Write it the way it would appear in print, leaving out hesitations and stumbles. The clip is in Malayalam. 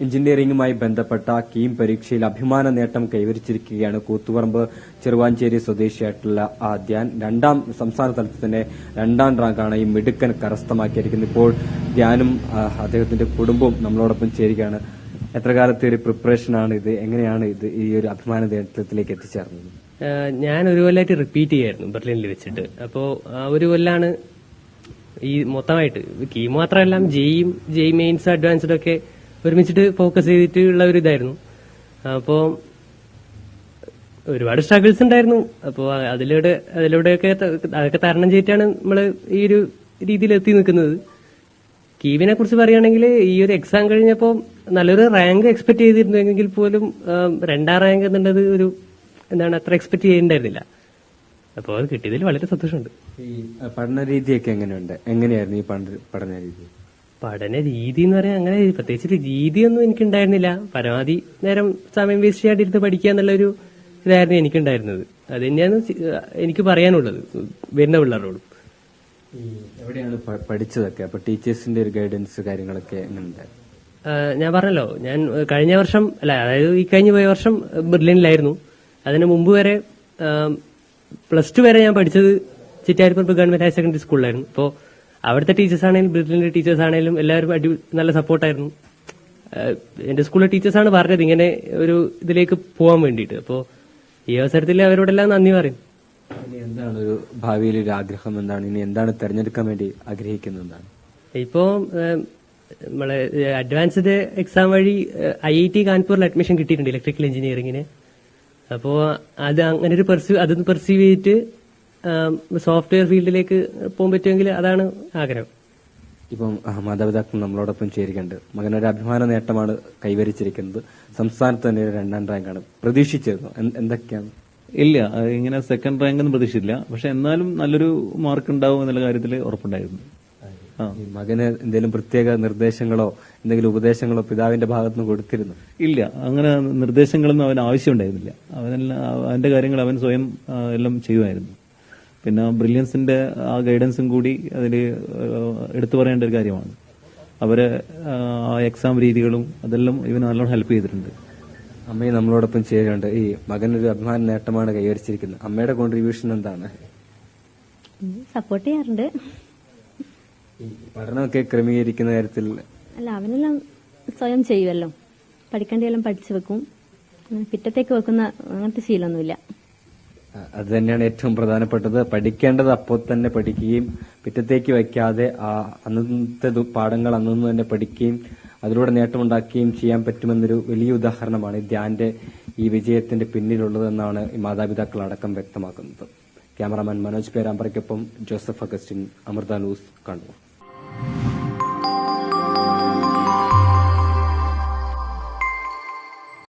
എഞ്ചിനീയറിംഗുമായി ബന്ധപ്പെട്ട കീം പരീക്ഷയിൽ അഭിമാന നേട്ടം കൈവരിച്ചിരിക്കുകയാണ് കൂത്തുപറമ്പ് ചെറുവാഞ്ചേരി സ്വദേശിയായിട്ടുള്ള ധ്യാൻ. സംസ്ഥാന തലത്തിൽ തന്നെ 2ാം റാങ്കാണ് ഈ മിടുക്കൻ കരസ്ഥമാക്കിയിരിക്കുന്നത്. ഇപ്പോൾ ധ്യാനും അദ്ദേഹത്തിന്റെ കുടുംബവും നമ്മളോടൊപ്പം ചേരുകയാണ്. എത്ര കാലത്തെ ഒരു പ്രിപ്പറേഷനാണ് ഇത്? എങ്ങനെയാണ് ഇത് ഈ ഒരു അഭിമാന നേട്ടത്തിലേക്ക് എത്തിച്ചേർന്നത്? ഞാൻ ഒരു കൊല്ലമായിട്ട് റിപ്പീറ്റ് ചെയ്യായിരുന്നു ബെർലിനിൽ വെച്ചിട്ട്. അപ്പോ ഒരു കൊല്ലാണ് ഈ മൊത്തമായിട്ട് കീം മാത്രമല്ല ജെയ് മെയിൻസ് അഡ്വാൻസ്ഡ് ഒക്കെ ഒരുമിച്ചിട്ട് ഫോക്കസ് ചെയ്തിട്ടുള്ള ഒരു ഇതായിരുന്നു. അപ്പോ ഒരുപാട് സ്ട്രഗിൾസ് ഉണ്ടായിരുന്നു. അപ്പോ അതിലൂടെയൊക്കെ അതൊക്കെ തരണം ചെയ്തിട്ടാണ് നമ്മൾ ഈ ഒരു രീതിയിൽ എത്തി നിൽക്കുന്നത്. കീവിനെ കുറിച്ച് പറയുകയാണെങ്കിൽ ഈ ഒരു എക്സാം കഴിഞ്ഞപ്പോൾ നല്ലൊരു റാങ്ക് എക്സ്പെക്ട് ചെയ്തിരുന്നെങ്കിൽ പോലും 2ാം റാങ്ക് എന്നുള്ളത് അത്ര എക്സ്പെക്ട് ചെയ്തിട്ടുണ്ടായിരുന്നില്ല. അപ്പോൾ അത് കിട്ടിയതിൽ വളരെ സന്തോഷമുണ്ട്. ഈ പഠന രീതിയൊക്കെ എങ്ങനെയായിരുന്നു ഈ പഠന രീതി? പഠന രീതി എന്ന് പറയാൻ അങ്ങനെ പ്രത്യേകിച്ച് രീതിയൊന്നും എനിക്കുണ്ടായിരുന്നില്ല. പരമാവധി നേരം സമയം വേസ്റ്റ് ചെയ്യാണ്ടിരുന്ന് പഠിക്കുക എന്നുള്ളൊരു ഇതായിരുന്നു എനിക്കുണ്ടായിരുന്നത്. അത് തന്നെയാണ് എനിക്ക് പറയാനുള്ളത് വരുന്ന പിള്ളേരോടും. എവിടെയാണ് പഠിച്ചതൊക്കെ? അപ്പൊ ടീച്ചേഴ്സിന്റെ ഒരു ഗൈഡൻസ് കാര്യങ്ങളൊക്കെ എങ്ങനെയുണ്ടായിരുന്നു? ഞാൻ പറഞ്ഞല്ലോ, ഞാൻ കഴിഞ്ഞ വർഷം അതായത് ഈ കഴിഞ്ഞ പോയ വർഷം ബെർലിനിലായിരുന്നു. അതിന് മുമ്പ് വരെ +2 വരെ ഞാൻ പഠിച്ചത് ചിറ്റാരിപ്പറമ്പ് ഗവൺമെന്റ് ഹയർ സെക്കൻഡറി സ്കൂളിലായിരുന്നു. അപ്പോൾ അവിടുത്തെ ടീച്ചേഴ്സ് ആണെങ്കിലും ബെർലിനിലെ ടീച്ചേഴ്സ് ആണെങ്കിലും എല്ലാവരും നല്ല സപ്പോർട്ടായിരുന്നു. എന്റെ സ്കൂളിലെ ടീച്ചേഴ്സാണ് പറഞ്ഞത് ഇങ്ങനെ ഒരു ഇതിലേക്ക് പോകാൻ വേണ്ടിയിട്ട്. അപ്പോൾ ഈ അവസരത്തിൽ അവരോടെല്ലാം നന്ദി പറയും. ഇനി എന്താണ് ഒരു ഭാവിയിൽ ഒരു ആഗ്രഹം? ഇനി എന്താണ് തെരഞ്ഞെടുക്കാൻ വേണ്ടി ആഗ്രഹിക്കുന്നത്? ഇപ്പോ നമ്മളെ അഡ്വാൻസ്ഡ് എക്സാം വഴി IIT കാൺപൂരിൽ അഡ്മിഷൻ കിട്ടിയിട്ടുണ്ട് ഇലക്ട്രിക്കൽ എഞ്ചിനീയറിംഗിന്. അപ്പോ അത് അങ്ങനെ ഒരു അതൊന്ന് പെർസീവ് ചെയ്തിട്ട് സോഫ്റ്റ്വെയർ ഫീൽഡിലേക്ക് പോകാൻ പറ്റുമെങ്കിൽ അതാണ് ആഗ്രഹം. ഇപ്പം മാതാപിതാക്കൾ നമ്മളോടൊപ്പം ചേരുന്നുണ്ട്. മകനൊരു അഭിമാന നേട്ടമാണ് കൈവരിച്ചിരിക്കുന്നത്. സംസ്ഥാനത്ത് തന്നെ 2ാം റാങ്കാണ്. പ്രതീക്ഷിച്ചിരുന്നു? എന്തൊക്കെയാണ്? ഇല്ല, ഇങ്ങനെ 2nd റാങ്ക് ഒന്നും പ്രതീക്ഷിച്ചില്ല. പക്ഷെ എന്നാലും നല്ലൊരു മാർക്ക് ഉണ്ടാവും എന്നുള്ള കാര്യത്തിൽ ഉറപ്പുണ്ടായിരുന്നു. മകന് എന്തെങ്കിലും പ്രത്യേക നിർദ്ദേശങ്ങളോ എന്തെങ്കിലും ഉപദേശങ്ങളോ പിതാവിന്റെ ഭാഗത്തുനിന്ന് കൊടുത്തിരുന്നു? ഇല്ല, അങ്ങനെ നിർദ്ദേശങ്ങളൊന്നും അവന് ആവശ്യമുണ്ടായിരുന്നില്ല. അവന്റെ കാര്യങ്ങൾ അവൻ സ്വയം എല്ലാം ചെയ്യുമായിരുന്നു. പിന്നെ ബ്രില്യൻസിന്റെ ആ ഗൈഡൻസും കൂടി അതിൽ എടുത്തു പറയേണ്ട ഒരു കാര്യമാണ്. അവരെ ആ എക്സാം രീതികളും അതെല്ലാം ഇവന് നല്ലോണം ഹെൽപ്പ് ചെയ്തിട്ടുണ്ട്. അമ്മയെ നമ്മളോടൊപ്പം ചേരുന്നുണ്ട്. ഈ മകനൊരു അഭിമാന നേട്ടമാണ് കൈവരിച്ചിരിക്കുന്നത്. അമ്മയുടെ കോൺട്രിബ്യൂഷൻ എന്താണ്? സപ്പോർട്ട് ചെയ്യാറുണ്ട്. പഠനമൊക്കെ ക്രമീകരിക്കുന്ന കാര്യത്തിൽ അവനെല്ലാം സ്വയം ചെയ്യുമല്ലോ. പഠിക്കേണ്ടതെല്ലാം പഠിച്ചു വെക്കും. പിറ്റത്തേക്ക് വെക്കുന്ന അങ്ങനത്തെ ശീലമൊന്നുമില്ല. അത് തന്നെയാണ് ഏറ്റവും പ്രധാനപ്പെട്ടത്. പഠിക്കേണ്ടത് അപ്പോൾ തന്നെ പഠിക്കുകയും പിറ്റത്തേക്ക് വയ്ക്കാതെ അന്നത്തെ പാഠങ്ങൾ അന്നു തന്നെ പഠിക്കുകയും അതിലൂടെ നേട്ടമുണ്ടാക്കുകയും ചെയ്യാൻ പറ്റുമെന്നൊരു വലിയ ഉദാഹരണമാണ് ധ്യാന്റെ ഈ വിജയത്തിന്റെ പിന്നിലുള്ളതെന്നാണ് ഈ മാതാപിതാക്കൾ അടക്കം വ്യക്തമാക്കുന്നത്. ക്യാമറാമാൻ മനോജ് പേരാമ്പ്രയ്ക്കൊപ്പം ജോസഫ് അഗസ്റ്റിൻ, അമൃത ന്യൂസ്, കണ്ണൂർ.